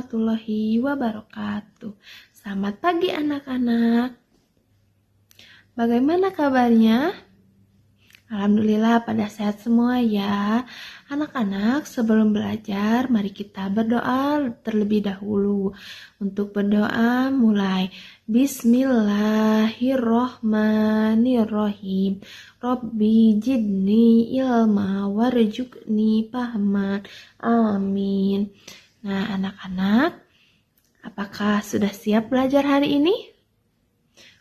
warahmatullahi wabarakatuh. Selamat pagi anak-anak. Bagaimana kabarnya? Alhamdulillah pada sehat semua ya. Anak-anak, sebelum belajar mari kita berdoa terlebih dahulu. Untuk berdoa mulai Bismillahirrohmanirrohim. Robbi jidni ilma warjukni fahman. Amin. Nah, anak-anak, apakah sudah siap belajar hari ini?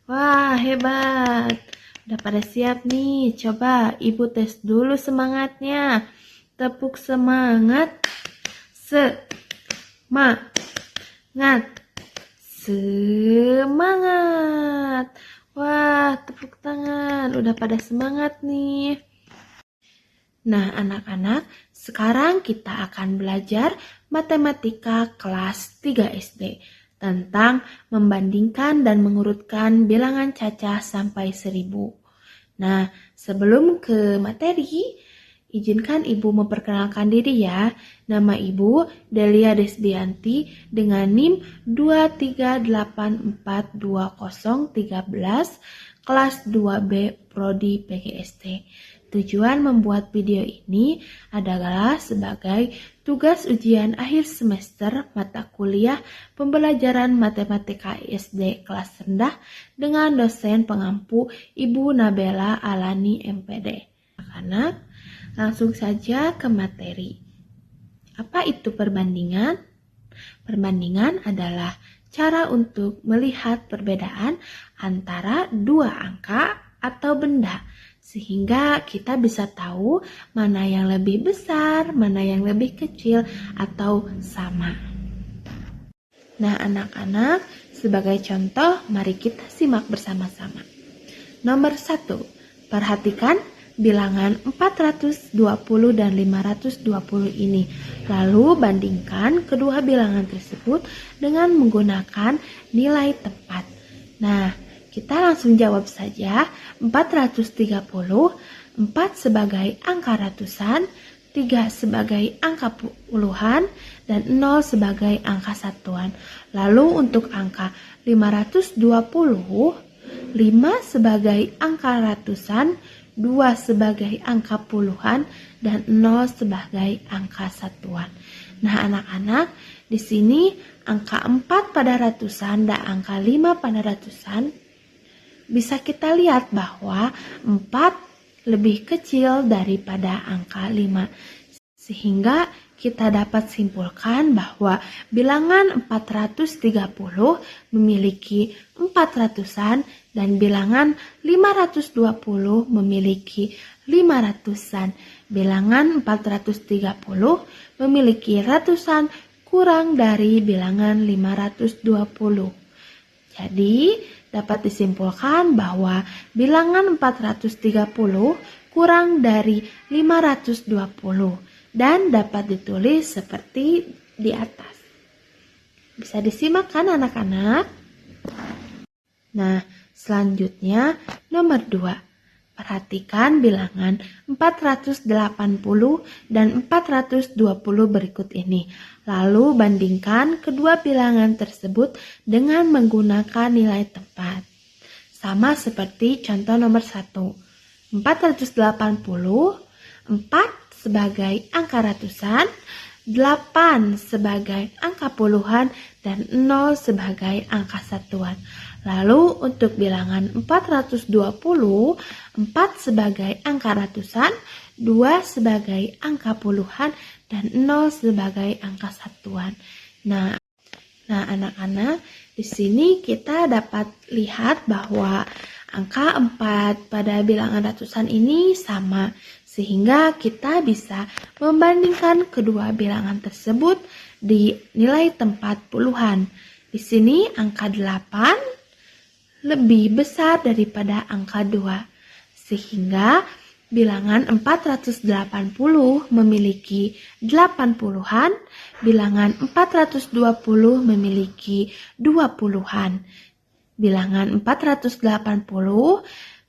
Wah, hebat. Udah pada siap nih. Coba Ibu tes dulu semangatnya. Tepuk semangat. Semangat. Semangat. Wah, tepuk tangan. Udah pada semangat nih. Nah, anak-anak, sekarang kita akan belajar matematika kelas 3 SD tentang membandingkan dan mengurutkan bilangan cacah sampai 1000. Nah, sebelum ke materi, izinkan Ibu memperkenalkan diri ya. Nama Ibu Delia Desbianti dengan NIM 238420013, kelas 2B Prodi PGSD. Tujuan membuat video ini adalah sebagai tugas ujian akhir semester mata kuliah pembelajaran matematika SD kelas rendah dengan dosen pengampu Ibu Nabela Alani MPD. Anak-anak, langsung saja ke materi. Apa itu perbandingan? Perbandingan adalah cara untuk melihat perbedaan antara dua angka atau benda, sehingga kita bisa tahu mana yang lebih besar, mana yang lebih kecil, atau sama. Nah, anak-anak, sebagai contoh, mari kita simak bersama-sama. Nomor 1, perhatikan bilangan 420 dan 520 ini. Lalu bandingkan kedua bilangan tersebut dengan menggunakan nilai tepat. Nah, kita langsung jawab saja. 430, 4 sebagai angka ratusan, 3 sebagai angka puluhan, dan 0 sebagai angka satuan. Lalu untuk angka 520, 5 sebagai angka ratusan, 2 sebagai angka puluhan, dan 0 sebagai angka satuan. Nah, anak-anak, di sini angka 4 pada ratusan dan angka 5 pada ratusan bisa kita lihat bahwa 4 lebih kecil daripada angka 5. Sehingga kita dapat simpulkan bahwa bilangan 430 memiliki 4 ratusan dan bilangan 520 memiliki 5 ratusan. Bilangan 430 memiliki ratusan kurang dari bilangan 520. Jadi, dapat disimpulkan bahwa bilangan 430 kurang dari 520 dan dapat ditulis seperti di atas. Bisa disimak kan anak-anak? Nah, selanjutnya nomor 2. Perhatikan bilangan 480 dan 420 berikut ini. Lalu bandingkan kedua bilangan tersebut dengan menggunakan nilai tepat. Sama seperti contoh nomor 1. 480, 4 sebagai angka ratusan, 8 sebagai angka puluhan, dan 0 sebagai angka satuan. Lalu untuk bilangan 420, 4 sebagai angka ratusan, 2 sebagai angka puluhan, dan 0 sebagai angka satuan. Nah, anak-anak, di sini kita dapat lihat bahwa angka 4 pada bilangan ratusan ini sama, sehingga kita bisa membandingkan kedua bilangan tersebut di nilai tempat puluhan. Di sini angka 8 lebih besar daripada angka 2, sehingga bilangan 480 memiliki 8 puluhan, bilangan 420 memiliki 2 puluhan. Bilangan 480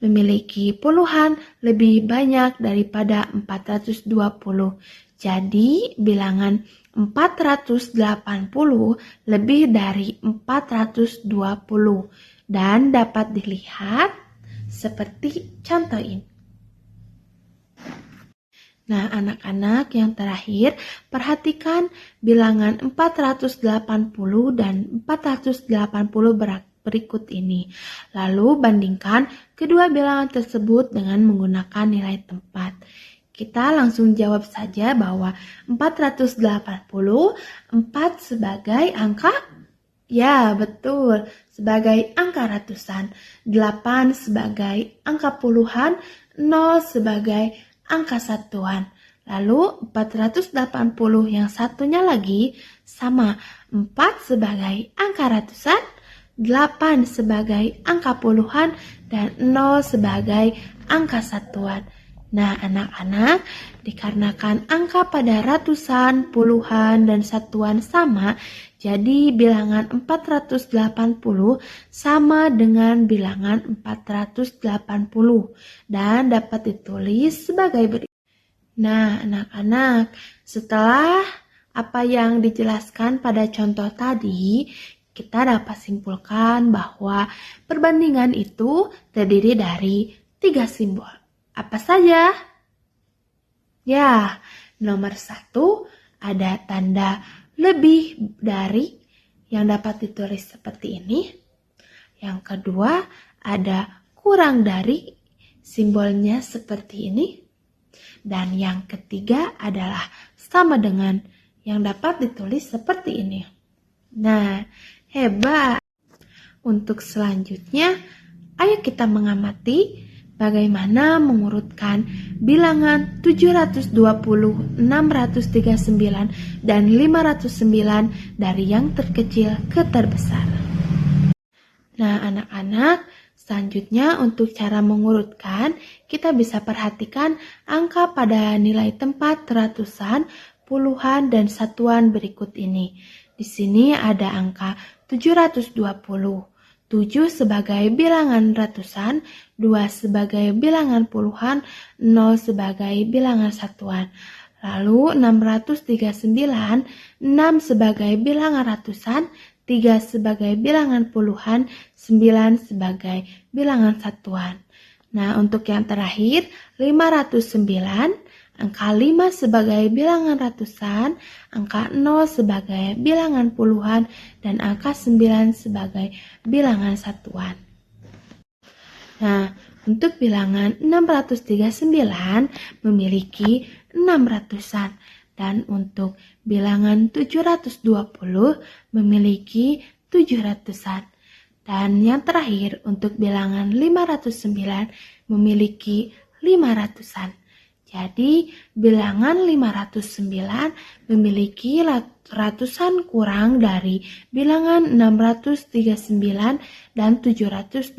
memiliki puluhan lebih banyak daripada 420. Jadi, bilangan 480 lebih dari 420 dan dapat dilihat seperti contoh ini. Nah, anak-anak yang terakhir, perhatikan bilangan 480 dan 480 berikut ini. Lalu bandingkan kedua bilangan tersebut dengan menggunakan nilai tempat. Kita langsung jawab saja bahwa 480, 4 sebagai angka, ya betul, sebagai angka ratusan, 8 sebagai angka puluhan, 0 sebagai angka satuan. Lalu 480 yang satunya lagi sama 4 sebagai angka ratusan, 8 sebagai angka puluhan, dan 0 sebagai angka satuan. Nah, anak-anak, dikarenakan angka pada ratusan, puluhan, dan satuan sama, jadi bilangan 480 sama dengan bilangan 480 dan dapat ditulis sebagai berikut. Nah, anak-anak, setelah apa yang dijelaskan pada contoh tadi, kita dapat simpulkan bahwa perbandingan itu terdiri dari 3 simbol. Apa saja? Ya, nomor 1 ada tanda lebih dari yang dapat ditulis seperti ini. Yang kedua ada kurang dari, simbolnya seperti ini. Dan yang ketiga adalah sama dengan yang dapat ditulis seperti ini. Nah, hebat. Untuk selanjutnya, ayo kita mengamati bagaimana mengurutkan bilangan 720, 639, dan 509 dari yang terkecil ke terbesar. Nah, anak-anak, selanjutnya untuk cara mengurutkan, kita bisa perhatikan angka pada nilai tempat ratusan, puluhan, dan satuan berikut ini. Di sini ada angka 720. 7 sebagai bilangan ratusan, 2 sebagai bilangan puluhan, 0 sebagai bilangan satuan. Lalu 639, 6 sebagai bilangan ratusan, 3 sebagai bilangan puluhan, 9 sebagai bilangan satuan. Nah, untuk yang terakhir, 509, angka 5 sebagai bilangan ratusan, angka 0 sebagai bilangan puluhan, dan angka 9 sebagai bilangan satuan. Nah, untuk bilangan 639 memiliki 6 ratusan, dan untuk bilangan 720 memiliki 7 ratusan. Dan yang terakhir, untuk bilangan 509 memiliki 5 ratusan. Jadi, bilangan 509 memiliki ratusan kurang dari bilangan 639 dan 720.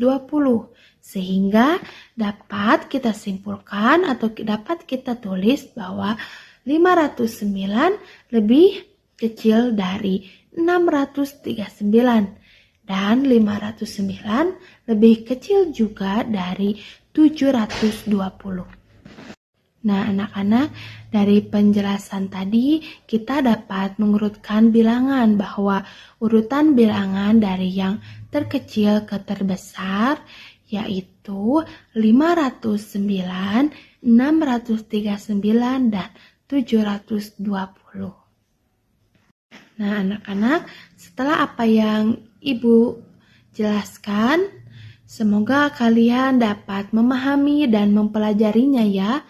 Sehingga dapat kita simpulkan atau dapat kita tulis bahwa 509 lebih kecil dari 639 dan 509 lebih kecil juga dari 720. Nah, anak-anak, dari penjelasan tadi kita dapat mengurutkan bilangan bahwa urutan bilangan dari yang terkecil ke terbesar yaitu 509, 639, dan 720. Nah, anak-anak, setelah apa yang Ibu jelaskan, semoga kalian dapat memahami dan mempelajarinya ya.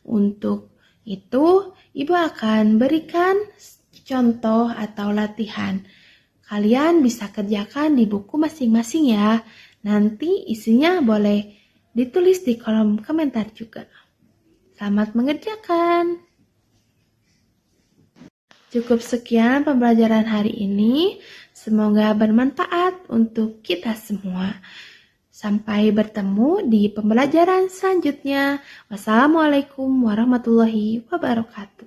Untuk itu, Ibu akan berikan contoh atau latihan. Kalian bisa kerjakan di buku masing-masing ya. Nanti isinya boleh ditulis di kolom komentar juga. Selamat mengerjakan. Cukup sekian pembelajaran hari ini. Semoga bermanfaat untuk kita semua. Sampai bertemu di pembelajaran selanjutnya. Wassalamualaikum warahmatullahi wabarakatuh.